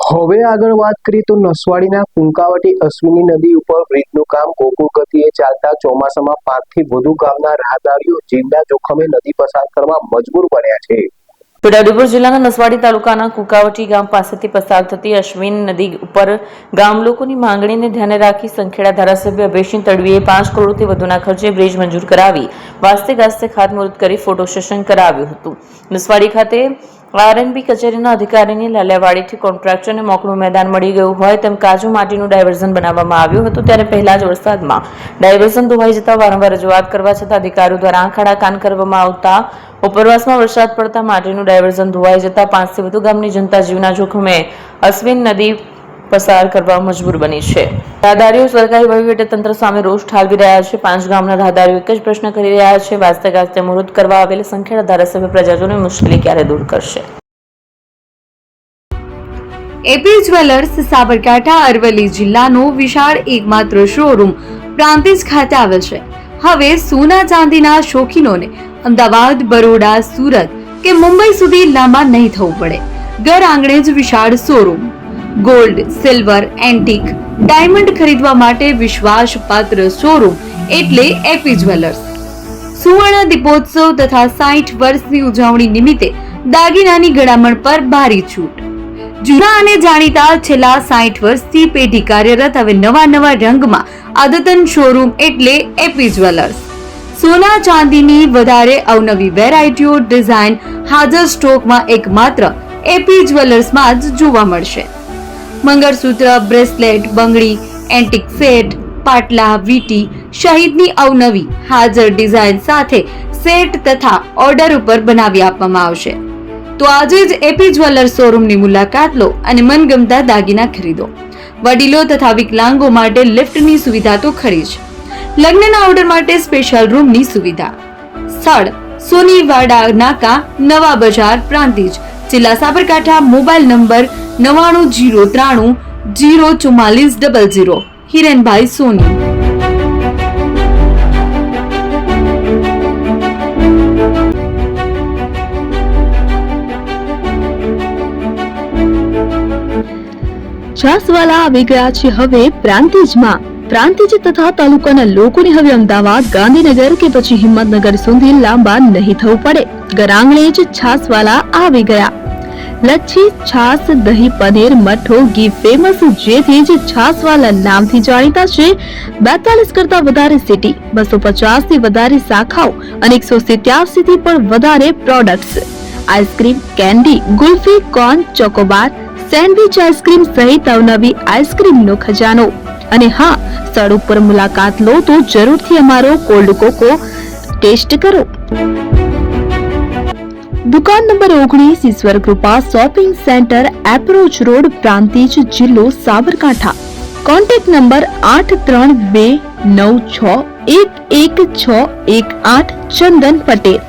હવે આગળ વાત કરીએ તો નસવાડીના કુંકાવટી અશ્વિની નદી ઉપર બ્રિજનું કામ ગોકુળ ગતિએ ચાલતા ચોમાસામાં 5 થી વધુ ગામના રાહદારીઓ જીવના જોખમે નદી પસાર કરવા મજબૂર બન્યા છે। છોટાઉદેપુર જિલ્લાના નસવાડી તાલુકાના કુંકાવટી ગામ પાસેથી પસાર થતી અશ્વિન નદી ઉપર ગામ લોકોની માંગણીને ધ્યાને રાખી સંખેડા ધારાસભ્ય અભયસિંહ તડવીએ 5 કરોડથી વધુના ખર્ચે બ્રિજ મંજૂર કરાવી વાસ્તે ગાસ્તે ખાતમુહૂર્ત કરી ફોટો સેશન કરાવ્યું હતું। નસવાડી ખાતે આરએનબી કચેરીના અધિકારીની લાલિયાવાડીથી કોન્ટ્રાક્ટરને મોકળું મેદાન મળી ગયું હોય તેમ કાચું માટીનું ડાયવર્ઝન બનાવવામાં આવ્યું હતું, ત્યારે પહેલા જ વરસાદમાં ડાયવર્ઝન ધોવાઈ જતા વારંવાર રજૂઆત કરવા છતાં અધિકારીઓ દ્વારા આંખ આડા કાન કરવામાં આવતા ઉપરવાસમાં વરસાદ પડતા માટીનું ડાયવર્ઝન ધોવાઈ જતા 5 થી વધુ ગામની જનતા જીવના જોખમે અશ્વિન નદી પસાર કરવા મજબૂર બની છે। રાહદારીઓ સરકારી વહીવટીતંત્ર સામે રોષ ઠાલવી રહ્યા છે। 5 ગામના રાહદારીઓ એક જ પ્રશ્ન કરી રહ્યા છે, વાસ્તે ગાસ્તે મુહૂર્ત કરવા આવેલ સંખેડા ધારાસભ્ય પ્રજાજનોની મુશ્કેલી ક્યારે દૂર કરશે। એપી જ્વેલર્સ સાબરકાંઠા અરવલ્લી જિલ્લાનો વિશાળ એકમાત્ર શોરૂમ પ્રાંતિજ ખાતે આવેલ છે। હવે સોના ચાંદીના શોખીનોને અમદાવાદ, બરોડા, સુરત કે મુંબઈ સુધી લાંબા નહીં થવું પડે। ઘર આંગણે જ વિશાળ showroom, gold, silver, antique, diamond ખરીદવા માટે વિશ્વાસપાત્ર શોરૂમ એટલે એપી જ્વેલર્સ। સુવર્ણ દીપોત્સવ તથા 60 વર્ષની ઉજવણી નિમિત્તે દાગીનાની ગળામણ પર ભારી છૂટ। જૂના અને જાણીતા છેલ્લા 60 વર્ષથી પેઢી કાર્યરત હવે નવા રંગમાં અદ્યતન શોરૂમ એટલે એપી જ્વેલર્સ। સોના ચાંદીની વધારે અવનવી વેરાયટીઓ, ડિઝાઇન હાજર સ્ટોકમાં એકમાત્ર એપી જ્વેલર્સમાં જ જોવા મળશે। મંગળસૂત્ર, બ્રેસલેટ, બંગડી, એન્ટિક સેટ, પાટલા, વીટી સહિતની અવનવી હાજર ડિઝાઇન સાથે સેટ તથા ઓર્ડર ઉપર બનાવી આપવામાં આવશે। તો આજે જ એપી જ્વેલર્સ શોરૂમની મુલાકાત લો અને મનગમતા દાગીના ખરીદો। વડીલો તથા વિકલાંગો માટે લિફ્ટની સુવિધા તો ખરી જ, લગ્નના ઓર્ડર માટે સ્પેશિયલ રૂમની સુવિધા। સ્થળ સોનીવાડા નાકા, નવા બજાર, પ્રાંતિજ, જિલ્લા સાબરકાંઠા। Mobile number 9903 04400। હિરેનભાઈ સોની। છાસવાલા આવી ગયા છે હવે પ્રાંતિજમાં। પ્રાંતિજ તથા તાલુકાના લોકોને હવે અમદાવાદ, ગાંધીનગર કે પછી હિંમતનગર સુધી લાંબા નહીં થવું પડે। ઘર આંગણે જ છાસવાલા આવી ગયા। લચ્છી, છાસ, દહીં, પનીર, મઠો, ઘી ફેમસ, જેથી જ છાસવાલા નામથી જાણીતા છે। 42 કરતા વધારે સિટી, 250 થી વધારે શાખાઓ અને 187 થી પણ વધારે products. Ice cream, candy, kulfi, corn, Chocobar, sandwich ice cream સહિત અવનવી આઈસ્ક્રીમનો ખજાનો। અને હા, સ્થળ ઉપર મુલાકાત લો તો જરૂરથી અમારો કોલ્ડ કોકો ટેસ્ટ કરો। દુકાન number 19, Ishwar Krupa shopping centre, approach road, Prantij, જિલ્લો સાબરકાંઠા। Contact number 8329611618 Chandan Patel.